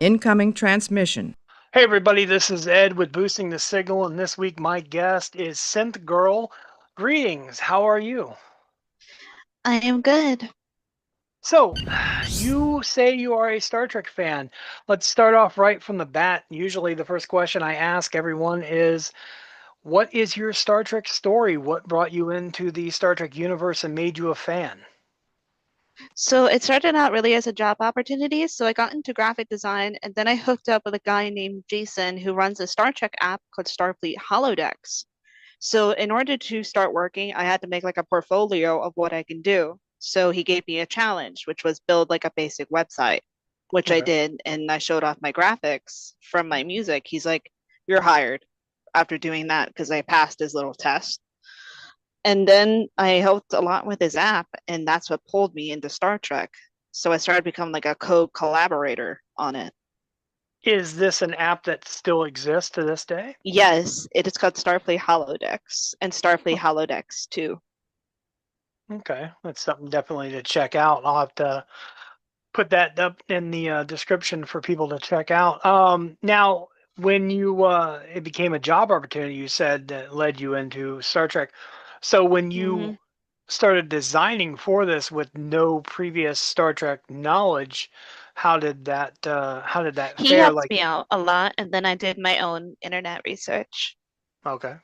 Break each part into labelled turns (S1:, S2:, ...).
S1: Incoming transmission.
S2: Hey everybody, this is Ed with Boosting the Signal, and this week my guest is Synthgirl. Greetings, how are you?
S3: I am good.
S2: So, you say you are a Star Trek fan. Let's start off right from the bat. Usually, the first question I ask everyone is, what is your Star Trek story? What brought you into the Star Trek universe and made you a fan?
S3: So it started out really as a job opportunity. So I got into graphic design and then I hooked up with a guy named Jason who runs a Star Trek app called Starfleet Holodecks. So in order to start working, I had to make like a portfolio of what I can do. So he gave me a challenge, which was build like a basic website, which I
S2: Okay.
S3: did. And I showed off my graphics from my music. He's like, "You're hired," after doing that because I passed his little test. And then I helped a lot with his app, and that's what pulled me into Star Trek. So I started becoming like a co-collaborator on it.
S2: Is this an app that still exists to this day?
S3: Yes, it is called Starfleet Holodecks and Starfleet Holodecks 2.
S2: Okay, that's something definitely to check out. I'll have to put that up in the description for people to check out. Now, when you it became a job opportunity, you said that led you into Star Trek. So when
S3: Hmm.
S2: you started designing for this with no previous Star Trek knowledge, how did that
S3: He
S2: fare?
S3: helped
S2: Like,
S3: me out a lot, and then I did my own internet research.
S2: okay,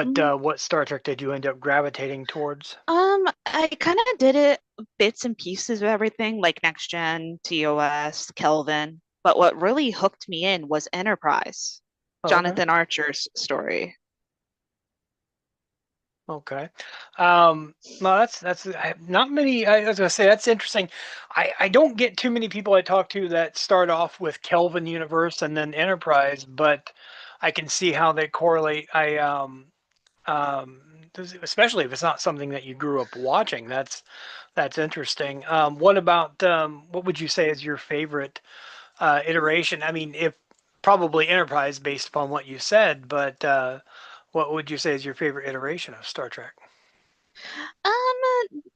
S3: Mhm.
S2: what Star Trek did you end up gravitating towards?
S3: I kind of did it bits and pieces of everything, like Next Gen, TOS, Kelvin. But what really hooked me in was Enterprise,
S2: Oh, okay.
S3: Jonathan Archer's story.
S2: Okay. No, that's not many. I was gonna say that's interesting. I don't get too many people I talk to that start off with Kelvin Universe and then Enterprise, but I can see how they correlate. Especially if it's not something that you grew up watching. That's interesting. What about what would you say is your favorite iteration? I mean, if probably Enterprise based upon what you said, but what would you say is your favorite iteration of Star Trek?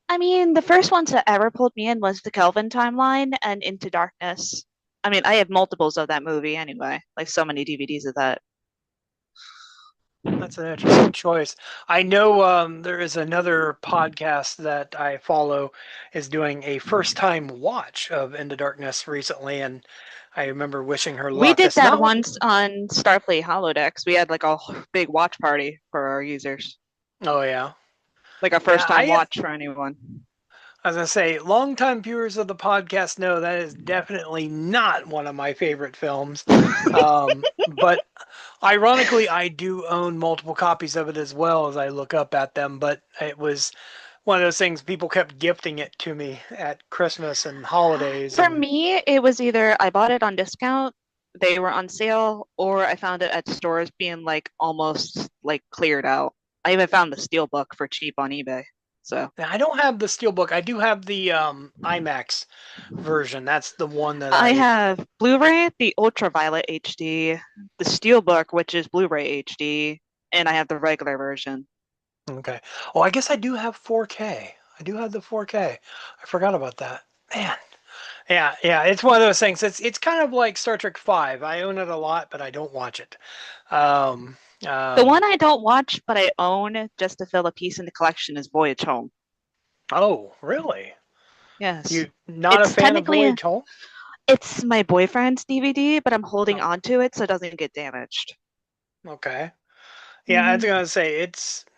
S3: I mean, the first ones that ever pulled me in was the Kelvin timeline and Into Darkness. I mean, I have multiples of that movie anyway, like so many DVDs of that.
S2: That's an interesting choice. I know there is another podcast that I follow is doing a first time watch of Into Darkness recently, and I remember wishing her
S3: We
S2: luck.
S3: did
S2: It's
S3: that
S2: not.
S3: once on Starfleet Holodecks. We had like a big watch party for our users,
S2: Oh yeah,
S3: like a
S2: yeah.
S3: first time watch for anyone.
S2: I was gonna say, longtime viewers of the podcast know that is definitely not one of my favorite films. But ironically, I do own multiple copies of it as well as I look up at them. But it was one of those things people kept gifting it to me at Christmas and holidays,
S3: For
S2: and
S3: me, it was either I bought it on discount, they were on sale, or I found it at stores being like almost like cleared out. I even found the steelbook for cheap on eBay. So
S2: I don't have the steelbook. I do have the IMAX version. That's the one that
S3: I
S2: I.
S3: have Blu-ray, the Ultraviolet HD, the Steelbook, which is Blu-ray HD, and I have the regular version.
S2: Okay. Oh, I guess I do have 4K. I do have the 4K. I forgot about that. Man. Yeah, yeah. It's one of those things. It's kind of like Star Trek Five. I own it a lot, but I don't watch it. Um,
S3: The one
S2: um.
S3: I don't watch but I own just to fill a piece in the collection is Voyage Home.
S2: Oh, really?
S3: Yes.
S2: You not a
S3: It's
S2: fan of
S3: technically
S2: Voyage Home?
S3: it's my boyfriend's DVD, but I'm holding
S2: No.
S3: on to it so it doesn't get damaged.
S2: Okay. Yeah, I was
S3: Mhm.
S2: gonna say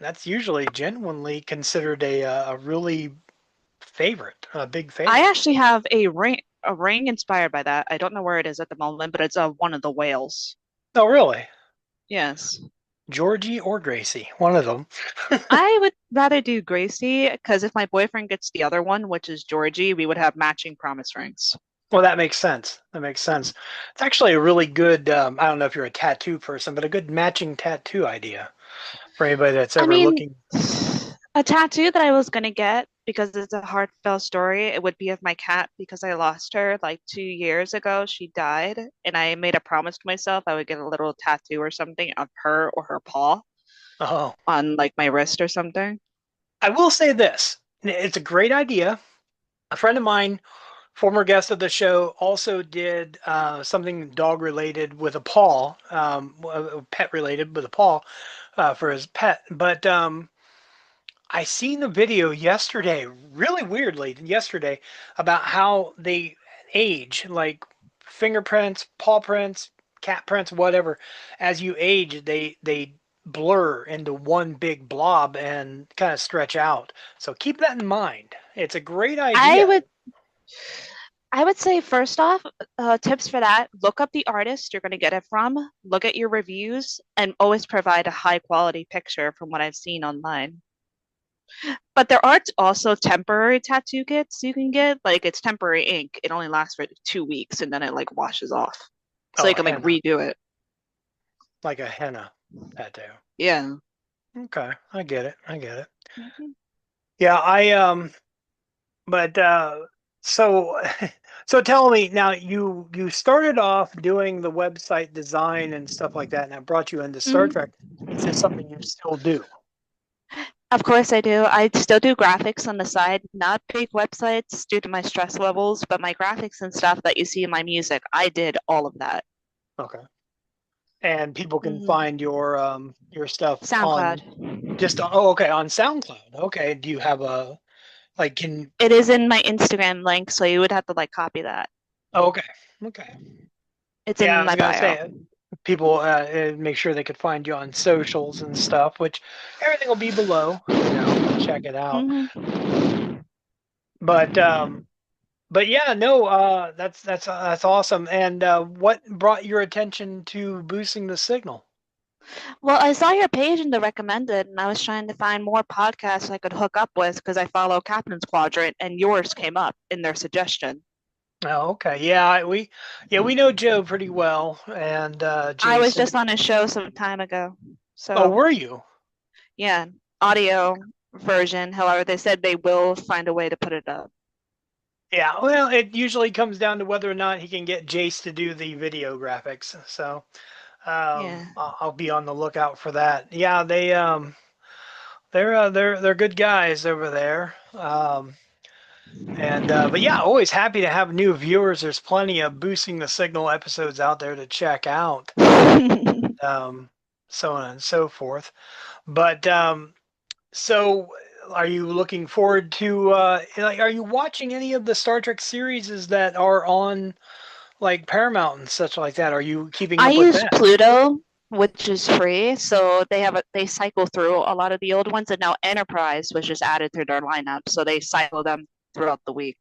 S2: that's usually genuinely considered a really favorite, a big
S3: I
S2: favorite.
S3: actually have a ring inspired by that. I don't know where it is at the moment, but it's one of the whales.
S2: Oh, really?
S3: Yes.
S2: Georgie or Gracie, one of them.
S3: I would rather do Gracie because if my boyfriend gets the other one, which is Georgie, we would have matching promise rings.
S2: Well, that makes sense. That makes sense. It's actually a really good, I don't know if you're a tattoo person, but a good matching tattoo idea for anybody that's
S3: I
S2: ever
S3: mean,
S2: looking.
S3: a tattoo that I was gonna get because it's a heartfelt story, it would be of my cat because I lost her like 2 years ago. She died, and I made a promise to myself I would get a little tattoo or something of her or her paw
S2: Oh,
S3: on like my wrist or something.
S2: I will say this. It's a great idea. A friend of mine former guest of the show, also did something dog related with a paw, pet related with a paw for his pet. But I seen a video yesterday, really weirdly yesterday, about how they age, like fingerprints, paw prints, cat prints, whatever. As you age, they blur into one big blob and kind of stretch out. So keep that in mind. It's a great
S3: I
S2: idea.
S3: would I would say first off, tips for that, look up the artist you're going to get it from, look at your reviews, and always provide a high quality picture from what I've seen online. But there are also temporary tattoo kits you can get. Like it's temporary ink. It only lasts for 2 weeks and then it like washes off. So
S2: Oh,
S3: you can like
S2: henna,
S3: redo it.
S2: like a henna tattoo.
S3: Yeah.
S2: Okay, I get it. I get it.
S3: Mhm.
S2: Yeah, but so so tell me now, you started off doing the website design and stuff like that, and that brought you into Star
S3: Mhm.
S2: Trek. Is this something you still do?
S3: Of course I do. I still do graphics on the side, not big websites due to my stress levels, but my graphics and stuff that you see in my music, I did all of that.
S2: Okay. And people can
S3: Mhm.
S2: find your stuff on
S3: SoundCloud.
S2: just okay, on SoundCloud. Okay. Do you have a like can
S3: It is in my Instagram link, so you would have to like copy that.
S2: oh, okay. Okay.
S3: It's
S2: Yeah, I
S3: in
S2: was
S3: my
S2: gonna
S3: bio.
S2: say people make sure they could find you on socials and stuff, which everything will be below, check it out.
S3: Hmm.
S2: But yeah, no, that's awesome. And what brought your attention to boosting the signal?
S3: Well, I saw your page in the recommended, and I was trying to find more podcasts I could hook up with because I follow Captain's Quadrant, and yours came up in their suggestion.
S2: Oh, okay. Yeah, we know Joe pretty well, and
S3: I was
S2: Jason.
S3: just on a show some time ago.
S2: Oh,
S3: So,
S2: were you?
S3: yeah, audio version. However, they said they will find a way to put it up.
S2: Yeah, well, it usually comes down to whether or not he can get Jace to do the video graphics. So,
S3: Yeah.
S2: I'll be on the lookout for that. Yeah, they're good guys over there. And but yeah, always happy to have new viewers. There's plenty of boosting the signal episodes out there to check out. Um, so on and so forth. But so are you looking forward to like are you watching any of the Star Trek series that are on like Paramount and such like that? Are you keeping
S3: I
S2: up with
S3: use
S2: that?
S3: Pluto, which is free, so they cycle through a lot of the old ones, and now Enterprise was just added to their lineup, so they cycle them throughout the week.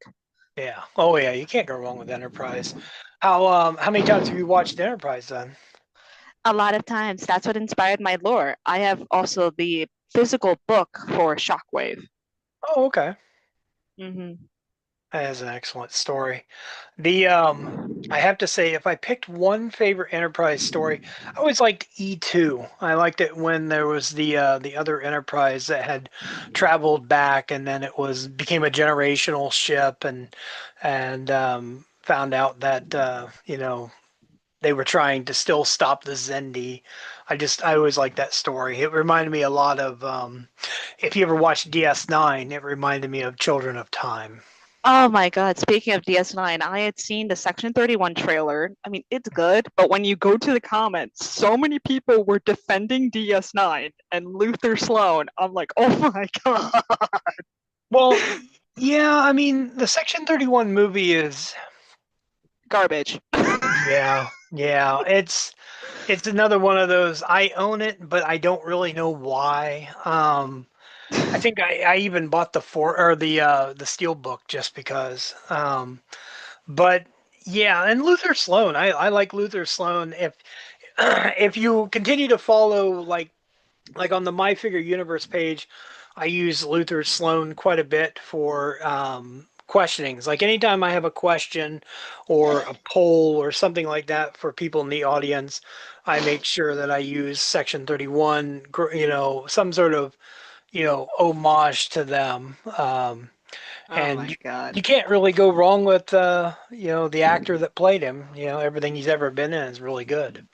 S2: Yeah. Oh yeah, you can't go wrong with Enterprise. How many times have you watched Enterprise then?
S3: A lot of times, that's what inspired my lore. I have also the physical book for Shockwave.
S2: Oh, okay.
S3: Hmm.
S2: That is an excellent story. The I have to say, if I picked one favorite Enterprise story, I always liked E2. I liked it when there was the other Enterprise that had traveled back, and then it was became a generational ship, and found out that they were trying to still stop the Xendi. I always liked that story. It reminded me a lot of if you ever watched DS9, it reminded me of Children of Time.
S3: Oh my God. Speaking of DS9, I had seen the Section 31 trailer. I mean, it's good, but when you go to the comments, so many people were defending DS9 and Luther Sloan. I'm like, oh my God.
S2: Well, yeah, I mean, the Section 31 movie is,
S3: Garbage.
S2: yeah, it's another one of those. I own it, but I don't really know why. I think I even bought the steel book just because. But yeah, and Luther Sloan, I like Luther Sloan. If if you continue to follow like on the My Figure Universe page, I use Luther Sloan quite a bit for questionings. Like anytime I have a question or a poll or something like that for people in the audience, I make sure that I use Section 31, some sort of, homage to them.
S3: Oh
S2: And
S3: my God.
S2: you can't really go wrong with, the actor that played him. Everything he's ever been in is really good.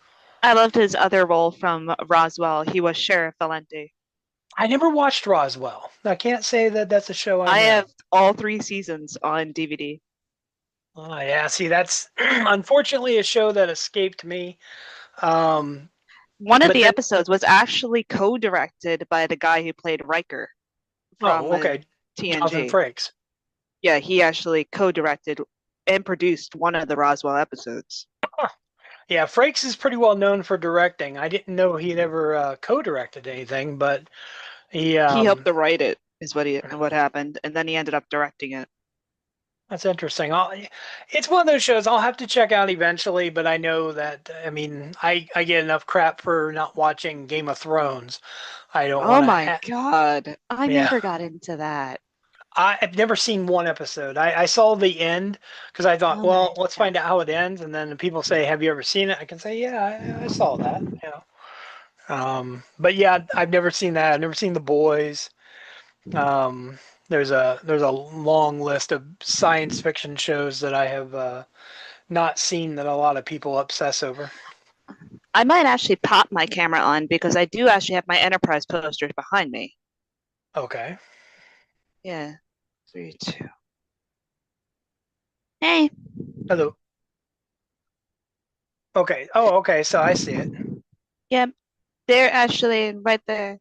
S3: I loved his other role from Roswell. He was Sheriff Valenti.
S2: I never watched Roswell. I can't say that that's a show I
S3: I
S2: know.
S3: have all three seasons on DVD.
S2: Oh, yeah, see, that's unfortunately a show that escaped me. Um,
S3: One of
S2: but
S3: the
S2: then,
S3: episodes was actually co-directed by the guy who played Riker from
S2: oh, okay, Jonathan
S3: TNG.
S2: Frakes.
S3: Yeah, he actually co-directed and produced one of the Roswell episodes.
S2: Huh. Yeah, Frakes is pretty well known for directing. I didn't know he'd ever co-directed anything, but he
S3: He helped to write it, is what happened, and then he ended up directing it.
S2: that's interesting. It's one of those shows I'll have to check out eventually, but I know that, I mean, I get enough crap for not watching Game of Thrones. I don't
S3: Oh
S2: want to
S3: my God. I
S2: yeah.
S3: never got into that.
S2: I've never seen one episode. I saw the end because I thought,
S3: Oh my
S2: well, let's
S3: God.
S2: find out how it ends. And then people say, have you ever seen it? I can say, yeah, I saw that. Yeah. But yeah, I've never seen that. I've never seen The Boys. Um, there's a long list of science fiction shows that I have not seen that a lot of people obsess over.
S3: I might actually pop my camera on because I do actually have my Enterprise posters behind me.
S2: Okay.
S3: Yeah. Three, two. Hey.
S2: Hello. Okay. Oh, okay. So I see it.
S3: Yep. They're actually right there.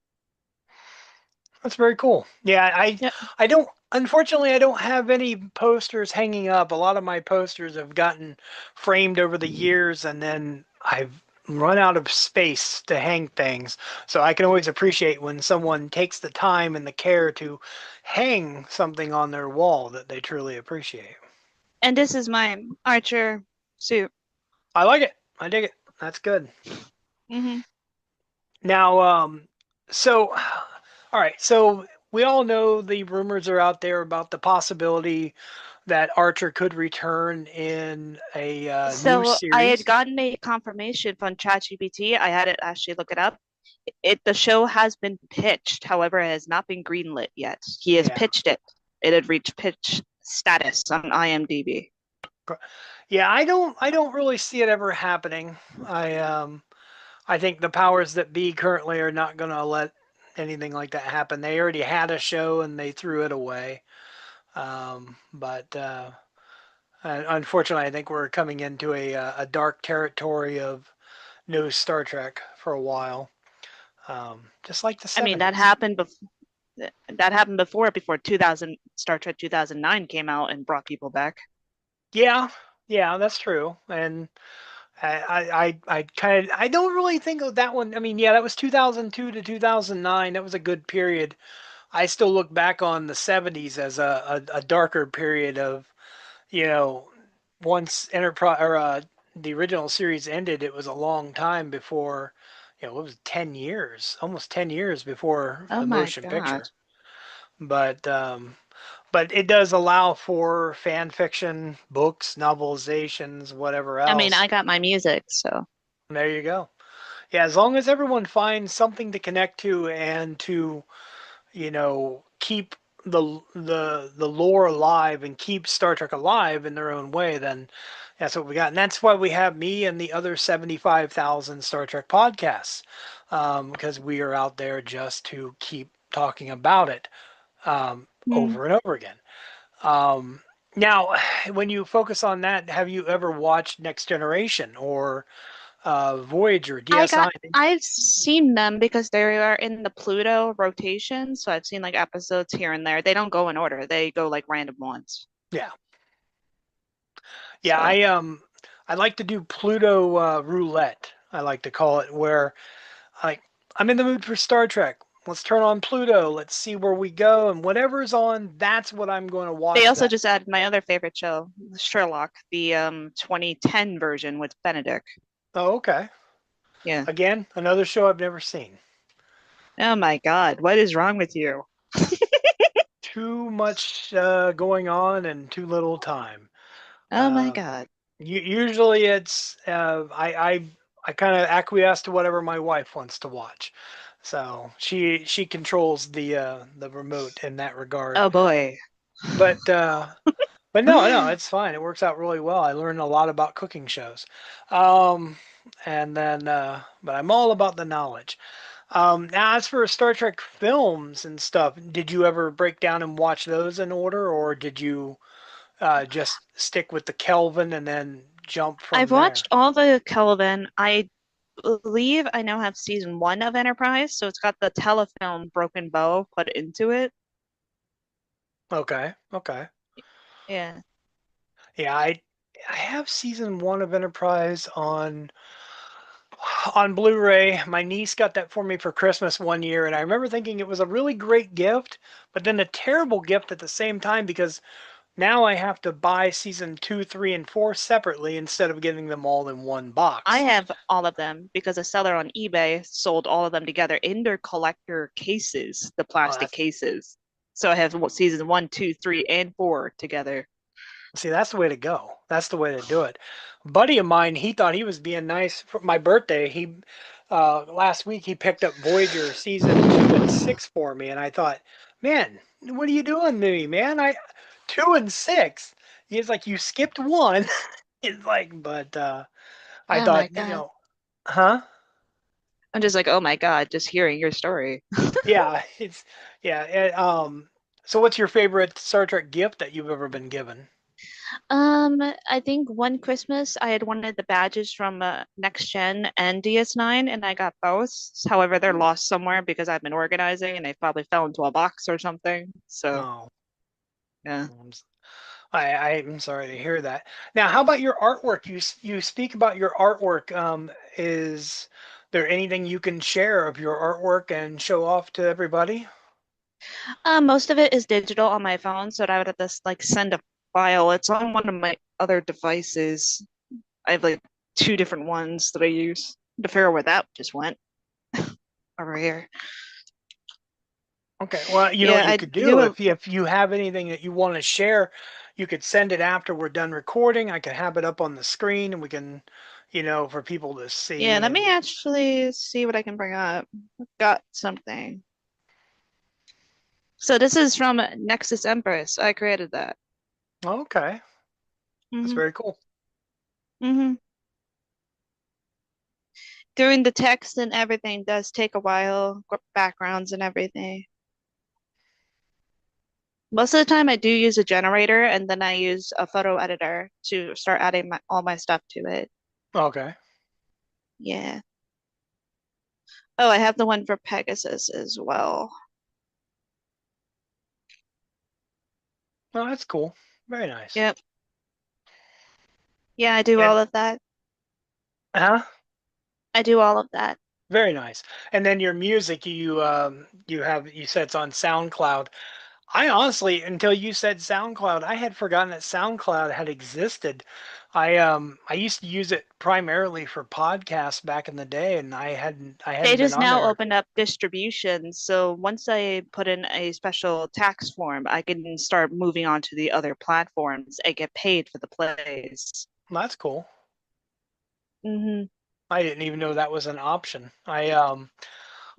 S2: That's very cool. Yeah,
S3: Yep.
S2: I don't unfortunately I don't have any posters hanging up. A lot of my posters have gotten framed over the years and then I've run out of space to hang things. So I can always appreciate when someone takes the time and the care to hang something on their wall that they truly appreciate.
S3: And this is my Archer suit.
S2: I like it. I dig it. That's good.
S3: Hmm.
S2: Now, so, all right. So we all know the rumors are out there about the possibility that Archer could return in a new
S3: So I had
S2: series.
S3: gotten a confirmation from ChatGPT. I had it actually look it up. The show has been pitched, however, it has not been greenlit yet. He has
S2: Yeah.
S3: pitched it. It had reached pitch status on IMDb.
S2: Yeah, I don't really see it ever happening. I think the powers that be currently are not going to let anything like that happen. They already had a show and they threw it away. But unfortunately, I think we're coming into a dark territory of no Star Trek for a while, just like the
S3: I mean,
S2: 70s.
S3: that happened before 2000 Star Trek 2009 came out and brought people back.
S2: Yeah, yeah, that's true. And I kind of I don't really think of that one. I mean, yeah, that was 2002 to 2009. That was a good period. I still look back on the 70s as a darker period of, you know, once Enterprise or the original series ended, it was a long time before, it was 10 years, almost 10 years before
S3: Oh
S2: the
S3: my
S2: motion
S3: God.
S2: picture. But it does allow for fan fiction, books, novelizations, whatever
S3: I mean,
S2: else.
S3: I got my music, so.
S2: And there you go. Yeah, as long as everyone finds something to connect to and to, keep the lore alive and keep Star Trek alive in their own way, then that's what we got. And that's why we have me and the other 75,000 Star Trek podcasts, because we are out there just to keep talking about it
S3: Hmm.
S2: over and over again. Um, Now, when you focus on that, have you ever watched Next Generation or Voyager, DS9?
S3: I've seen them because they are in the Pluto rotation, so I've seen like episodes here and there. They don't go in order. They go like random ones.
S2: Yeah, yeah.
S3: So
S2: I like to do Pluto roulette. I like to call it where like I'm in the mood for Star Trek. Let's turn on Pluto. Let's see where we go, and whatever's on, that's what I'm going to
S3: they
S2: watch.
S3: also
S2: That.
S3: just added my other favorite show, Sherlock, the 2010 version with Benedict.
S2: Oh, okay.
S3: Yeah.
S2: Again, another show I've never seen.
S3: Oh my God, what is wrong with you?
S2: Too much going on and too little time.
S3: Oh my
S2: Um,
S3: God.
S2: Usually it's I kind of acquiesce to whatever my wife wants to watch. So she controls the remote in that regard.
S3: Oh boy.
S2: But no, it's fine. It works out really well. I learned a lot about cooking shows. Um, and then but I'm all about the knowledge. Now as for Star Trek films and stuff, did you ever break down and watch those in order, or did you just stick with the Kelvin and then jump
S3: I've
S2: from
S3: watched
S2: there?
S3: all the Kelvin. I believe I now have season one of Enterprise, so it's got the telefilm Broken Bow put into it.
S2: Okay, okay.
S3: Yeah.
S2: Yeah, I have season one of Enterprise on Blu-ray. My niece got that for me for Christmas one year, and I remember thinking it was a really great gift, but then a terrible gift at the same time because now I have to buy season two, three, and four separately instead of getting them all in one
S3: I
S2: box.
S3: have all of them because a seller on eBay sold all of them together in their collector cases, the
S2: Oh,
S3: plastic
S2: that's
S3: cases. So I have season one, two, three, and four together.
S2: See, that's the way to go. That's the way to do it. A buddy of mine, he thought he was being nice for my birthday. He last week he picked up Voyager season two and six for me, and I thought, man, what are you doing to me, man? I two and six. He's like, you skipped one. It's like, but I
S3: Oh my
S2: thought,
S3: God.
S2: huh?
S3: I'm just like, oh my God, just hearing your story.
S2: Yeah, it's yeah. So, what's your favorite Star Trek gift that you've ever been given?
S3: I think one Christmas I had wanted the badges from Next Gen and DS9, and I got both. However, they're lost somewhere because I've been organizing and they probably fell into a box or something. So,
S2: No.
S3: yeah.
S2: I'm sorry to hear that. Now, how about your artwork? You speak about your artwork. Is there anything you can share of your artwork and show off to everybody?
S3: Most of it is digital on my phone, so I would have to like send a file. It's on one of my other devices. I have like two different ones that I use to figure out where that just went over here.
S2: Okay. Well, you know what
S3: Yeah,
S2: you
S3: I
S2: could do
S3: do a
S2: if you have anything that you want to share, you could send it after we're done recording. I can have it up on the screen and we can, for people to
S3: yeah,
S2: see
S3: let me
S2: and
S3: actually see what I can bring up. I've got something. So this is from Nexus Empress. I created that.
S2: okay. That's
S3: hmm
S2: very cool.
S3: hmm Doing the text and everything does take a while, backgrounds and everything. Most of the time, I do use a generator, and then I use a photo editor to start adding all my stuff to it.
S2: Okay.
S3: Yeah. Oh, I have the one for Pegasus as well.
S2: Oh, that's cool. Very nice.
S3: Yep. Yeah, I do
S2: And
S3: all of that.
S2: huh?
S3: I do all of that.
S2: Very nice. And then your music, you said it's on SoundCloud. I honestly, until you said SoundCloud, I had forgotten that SoundCloud had existed. I used to use it primarily for podcasts back in the day, and I
S3: They
S2: hadn't been
S3: just
S2: on
S3: now
S2: there.
S3: opened up distribution. So once I put in a special tax form, I can start moving on to the other platforms and get paid for the plays.
S2: That's cool.
S3: hmm
S2: I didn't even know that was an option. I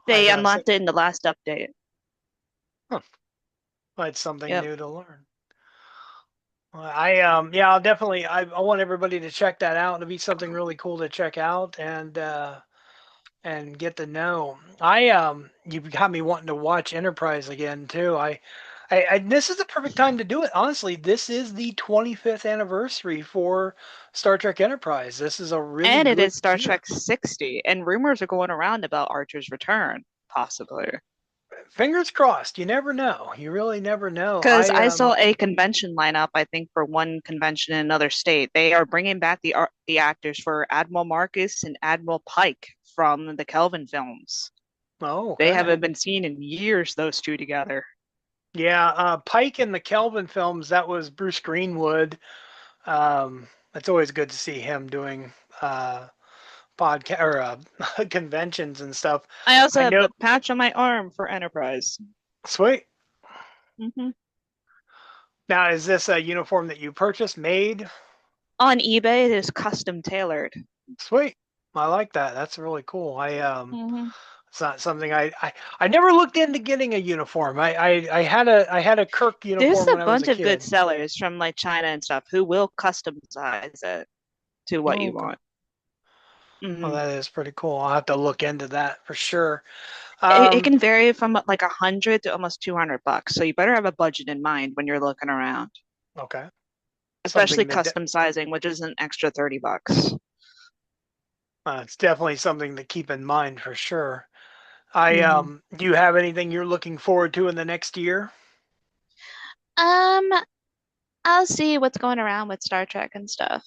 S3: They
S2: thought so.
S3: unlocked it in the last update.
S2: Huh, well, it's something
S3: Yep.
S2: new to learn. Well, yeah, I'll definitely I want everybody to check that out. It'll be something really cool to check out and get to know. You've got me wanting to watch Enterprise again too. This is the perfect time to do it. Honestly, this is the 25th anniversary for Star Trek Enterprise. This is a really
S3: And it
S2: good
S3: is Star
S2: year.
S3: Trek 60, and rumors are going around about Archer's return, possibly.
S2: Fingers crossed. You never know. You really never know.
S3: Because I saw a convention lineup, I think, for one convention in another state. They are bringing back the actors for Admiral Marcus and Admiral Pike from the Kelvin films.
S2: Oh,
S3: They
S2: okay.
S3: haven't been seen in years, those two together.
S2: Yeah, Pike in the Kelvin films, that was Bruce Greenwood. It's always good to see him doing podcast or conventions and stuff.
S3: I also
S2: I
S3: have
S2: know.
S3: the patch on my arm for Enterprise.
S2: Sweet.
S3: hmm
S2: Now, is this a uniform that you purchased, made?
S3: On eBay, it is custom tailored.
S2: Sweet. I like that. That's really cool.
S3: hmm
S2: It's not something I never looked into getting a uniform. I had a Kirk
S3: There's
S2: uniform
S3: a
S2: when I was a
S3: bunch of good
S2: kid.
S3: sellers from like China and stuff who will customize it to what
S2: Oh,
S3: you
S2: okay.
S3: want.
S2: Well,
S3: hmm
S2: that is pretty cool. I'll have to look into that for sure.
S3: it
S2: Um,
S3: can vary from like 100 to almost $200. So you better have a budget in mind when you're looking around.
S2: okay.
S3: especially
S2: something that
S3: custom sizing, which is an extra $30.
S2: it's definitely something to keep in mind for sure. I
S3: Hmm.
S2: Do you have anything you're looking forward to in the next year?
S3: Um, I'll see what's going around with Star Trek and stuff.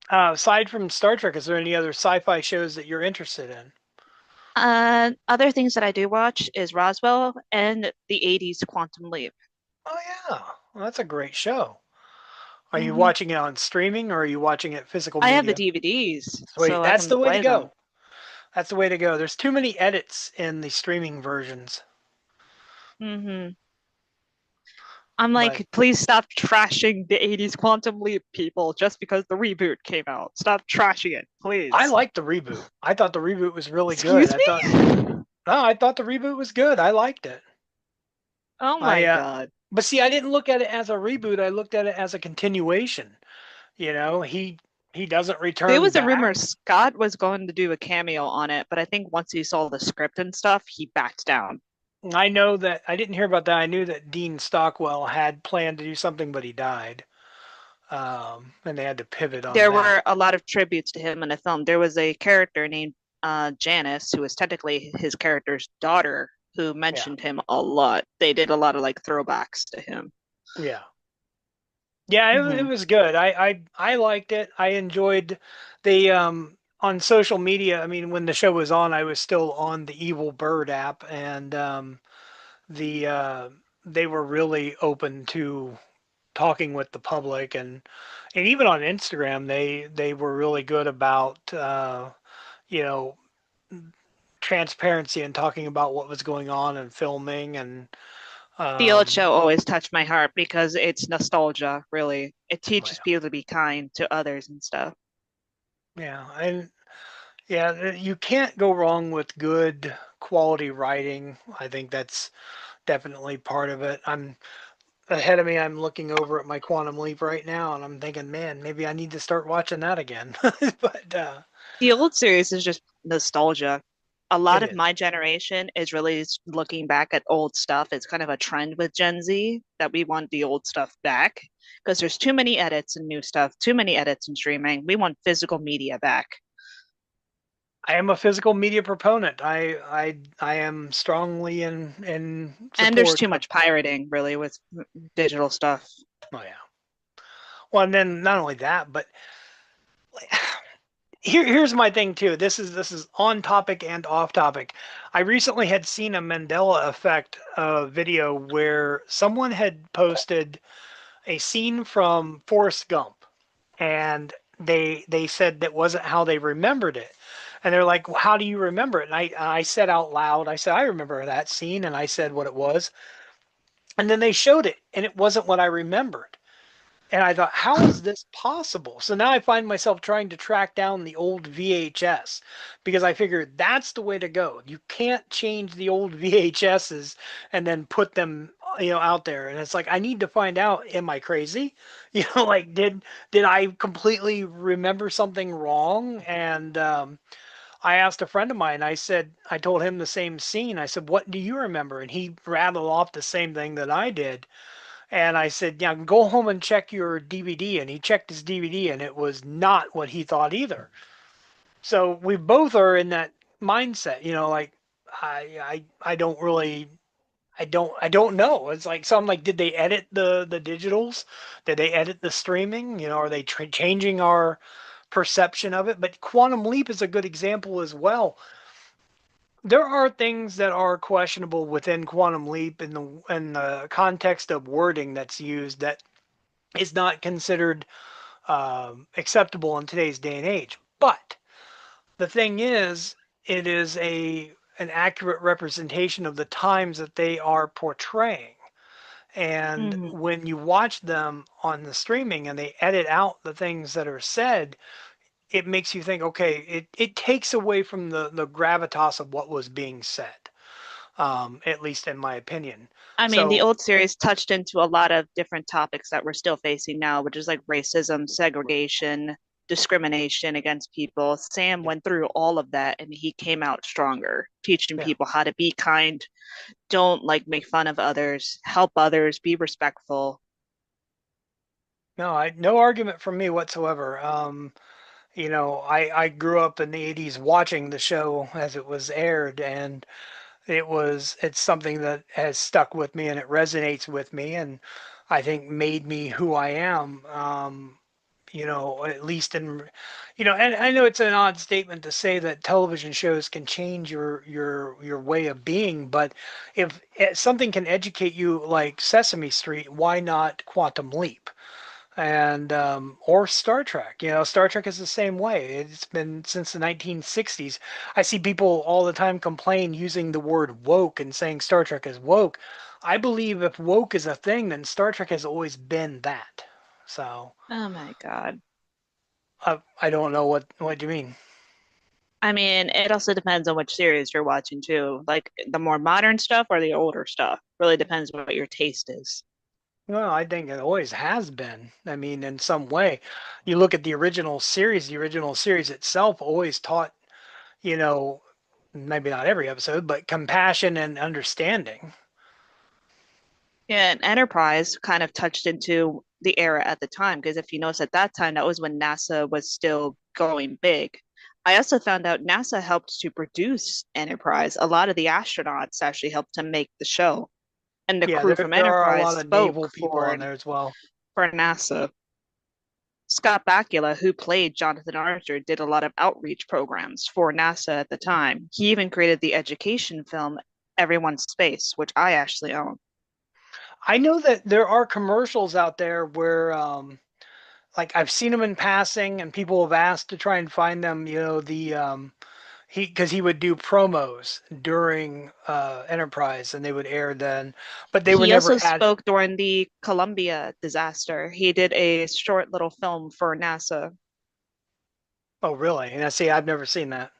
S2: Aside from Star Trek, is there any other sci-fi shows that you're interested in?
S3: Other things that I do watch is Roswell and the 80s Quantum Leap.
S2: Oh yeah, well, that's a great show. Are you
S3: Hmm.
S2: watching it on streaming or are you watching it physical
S3: I have the
S2: media?
S3: DVDs,
S2: Sweet,
S3: so I
S2: that's
S3: can
S2: the way to
S3: play them.
S2: go. That's the way to go. There's too many edits in the streaming versions,
S3: Hmm. I'm
S2: but
S3: like, please stop trashing the 80s Quantum Leap, people, just because the reboot came out. Stop trashing it,
S2: I
S3: please.
S2: liked the reboot. I thought the reboot was really good.
S3: Excuse
S2: I thought,
S3: me?
S2: no, I thought the reboot was good. I liked it.
S3: Oh
S2: I
S3: my God.
S2: But see, I didn't look at it as a reboot. I looked at it as a continuation. You know, he doesn't
S3: There
S2: return
S3: was a
S2: back.
S3: rumor Scott was going to do a cameo on it, but I think once he saw the script and stuff, he backed down.
S2: I know that I didn't hear about that. I knew that Dean Stockwell had planned to do something, but he died, and they had to pivot on
S3: There
S2: that.
S3: were a lot of tributes to him in the film. There was a character named Janice, who was technically his character's daughter, who
S2: Yeah,
S3: mentioned him a lot. They did a lot of like throwbacks to him.
S2: yeah, yeah. It
S3: Hmm.
S2: was good. I liked it. I enjoyed the on social media. I mean, when the show was on, I was still on the Evil Bird app, and the they were really open to talking with the public, and even on Instagram, they were really good about you know transparency and talking about what was going on and filming and
S3: The old
S2: um
S3: show always touched my heart because it's nostalgia, really. It
S2: yeah,
S3: teaches people to be kind to others and stuff.
S2: yeah, and yeah, you can't go wrong with good quality writing. I think that's definitely part of it. I'm ahead of me. I'm looking over at my Quantum Leap right now, and I'm thinking, man, maybe I need to start watching that again. But
S3: The old series is just nostalgia. A
S2: it
S3: lot of
S2: is.
S3: my generation is really looking back at old stuff. It's kind of a trend with Gen Z that we want the old stuff back because there's too many edits and new stuff, too many edits and streaming. We want physical media back.
S2: I am a physical media proponent. I am strongly in
S3: And there's
S2: support
S3: too
S2: of.
S3: much pirating, really, with digital stuff.
S2: Oh yeah. Well, and then not only that, but like, here's my thing too. This is on topic and off topic. I recently had seen a Mandela effect video where someone had posted a scene from Forrest Gump, and they said that wasn't how they remembered it. And they're like, well, how do you remember it? And I said out loud, I said, I remember that scene, and I said what it was. And then they showed it, and it wasn't what I remembered. And I thought, how is this possible? So now I find myself trying to track down the old VHS because I figured that's the way to go. You can't change the old VHSs and then put them, out there. And it's like I need to find out, am I crazy? Like did I completely remember something wrong? And I asked a friend of mine, I told him the same scene. I said, "What do you remember?" And he rattled off the same thing that I did. And I said, yeah, go home and check your DVD. And he checked his DVD and it was not what he thought either. So we both are in that mindset, like I don't really I don't know. It's like so I'm like, did they edit the digitals? Did they edit the streaming? Are they changing our perception of it? But Quantum Leap is a good example as well. There are things that are questionable within Quantum Leap in the context of wording that's used that is not considered acceptable in today's day and age. But the thing is, it is an accurate representation of the times that they are portraying. And
S3: Hmm.
S2: when you watch them on the streaming and they edit out the things that are said, it makes you think, okay, it takes away from the gravitas of what was being said, at least in my opinion.
S3: I mean, the
S2: So,
S3: old series touched into a lot of different topics that we're still facing now, which is like racism, segregation, discrimination against people. Sam
S2: yeah,
S3: went through all of that and he came out stronger, teaching
S2: yeah.
S3: people how to be kind, don't like make fun of others, help others, be respectful.
S2: No argument from me whatsoever. I grew up in the 80s watching the show as it was aired, and it's something that has stuck with me and it resonates with me, and I think made me who I am. At least and I know it's an odd statement to say that television shows can change your way of being, but if something can educate you like Sesame Street, why not Quantum Leap? And or Star Trek. Star Trek is the same way. It's been since the 1960s. I see people all the time complain using the word woke and saying Star Trek is woke. I believe if woke is a thing, then Star Trek has always been that. So
S3: Oh my God.
S2: I don't know what you mean.
S3: I mean, it also depends on which series you're watching too. Like the more modern stuff or the older stuff. Really depends what your taste is.
S2: Well, I think it always has been. I mean, in some way, you look at the original series itself always taught, you know, maybe not every episode, but compassion and understanding.
S3: Yeah, and Enterprise kind of touched into the era at the time because if you notice at that time, that was when NASA was still going big. I also found out NASA helped to produce Enterprise. A lot of the astronauts actually helped to make the show, and the
S2: Yeah,
S3: crew
S2: there
S3: from
S2: there are a
S3: Enterprise
S2: lot of
S3: spoke
S2: naval people on there as well.
S3: for NASA. Scott Bakula, who played Jonathan Archer, did a lot of outreach programs for NASA at the time. He even created the education film Everyone's Space, which I actually own.
S2: I know that there are commercials out there where, like I've seen them in passing, and people have asked to try and find them. Because he would do promos during Enterprise, and they would air then, but they were
S3: He
S2: never
S3: also
S2: ad.
S3: spoke during the Columbia disaster. He did a short little film for NASA.
S2: Oh, really? And I see, I've never seen that.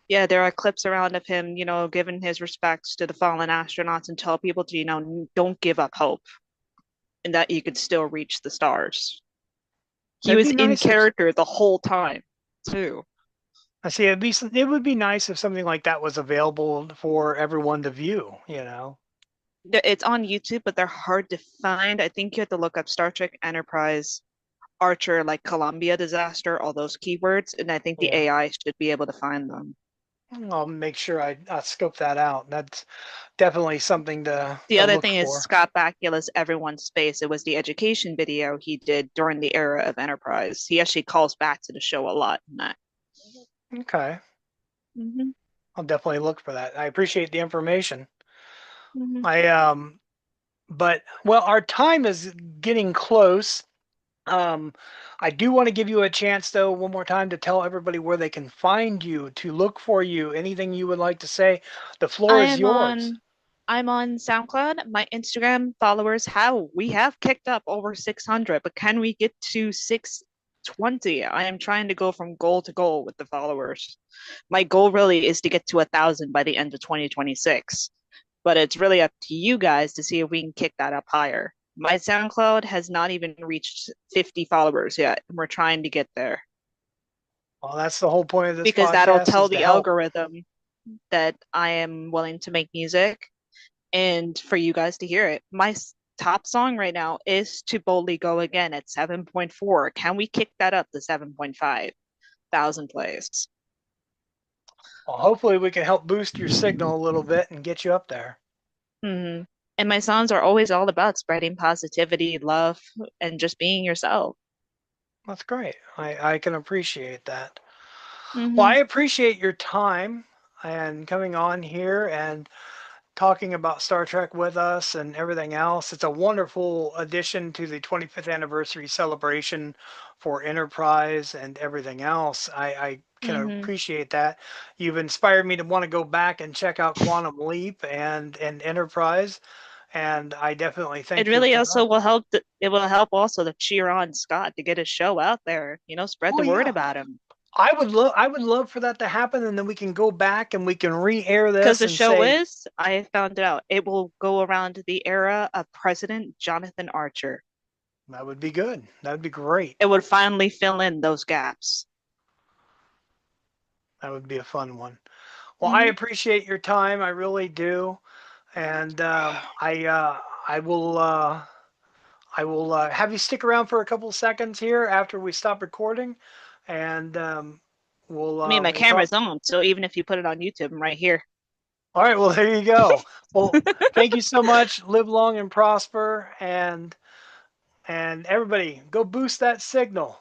S3: Yeah, there are clips around of him, giving his respects to the fallen astronauts and tell people to, don't give up hope and that you could still reach the stars. He
S2: That'd
S3: was
S2: be
S3: in
S2: nice if
S3: character the whole time, too.
S2: I see. It would be nice if something like that was available for everyone to view.
S3: It's on YouTube, but they're hard to find. I think you have to look up Star Trek Enterprise, Archer, like Columbia disaster, all those keywords, and I think the
S2: Yeah.
S3: AI should be able to find them.
S2: I'll make sure I scope that out. That's definitely something to
S3: The
S2: to
S3: other
S2: look
S3: thing is
S2: for.
S3: Scott Bakula's Everyone's Space. It was the education video he did during the era of Enterprise. He actually calls back to the show a lot in that.
S2: Okay.
S3: Hmm.
S2: I'll definitely look for that. I appreciate the information.
S3: Hmm.
S2: I but well, our time is getting close. Um, I do want to give you a chance though, one more time to tell everybody where they can find you, to look for you, anything you would like to say. The floor
S3: I
S2: is
S3: am
S2: yours.
S3: on I'm on SoundCloud. My Instagram followers have we have kicked up over 600, but can we get to 620? I am trying to go from goal to goal with the followers. My goal really is to get to 1,000 by the end of 2026, but it's really up to you guys to see if we can kick that up higher. My SoundCloud has not even reached 50 followers yet, and we're trying to get there
S2: Well, that's the whole point of this
S3: because that'll
S2: podcast
S3: tell
S2: is to
S3: the
S2: help.
S3: algorithm that I am willing to make music and for you guys to hear it. My top song right now is To Boldly Go Again at 7.4. Can we kick that up to 7.5 thousand plays?
S2: Well, hopefully we can help boost your signal a little bit and get you up there.
S3: Mm-hmm. And my songs are always all about spreading positivity, love, and just being yourself.
S2: That's great. I can appreciate that. Well,
S3: Mm-hmm.
S2: I appreciate your time and coming on here and talking about Star Trek with us and everything else. It's a wonderful addition to the 25th anniversary celebration for Enterprise and everything else. I can
S3: Mm-hmm.
S2: appreciate that. You've inspired me to want to go back and check out Quantum Leap and Enterprise, and I definitely
S3: It
S2: thank you
S3: really
S2: for
S3: also
S2: that.
S3: will help. It will help also to cheer on Scott to get his show out there. Spread
S2: Oh
S3: the word
S2: yeah.
S3: about him.
S2: I would love for that to happen, and then we can go back and we can re-air
S3: Because
S2: this
S3: the
S2: and
S3: show
S2: say
S3: is, I found it out, it will go around the era of President Jonathan Archer.
S2: that would be good. That would be great.
S3: It would finally fill in those gaps.
S2: That would be a fun one. Well, I
S3: Hmm.
S2: appreciate your time. I really do, and I will. I will have you stick around for a couple seconds here after we stop recording, and
S3: I mean, my
S2: we'll talk.
S3: camera's on, so even if you put it on YouTube, I'm right here.
S2: All right. Well, there you go. Well, thank you so much. Live long and prosper, and everybody go boost that signal.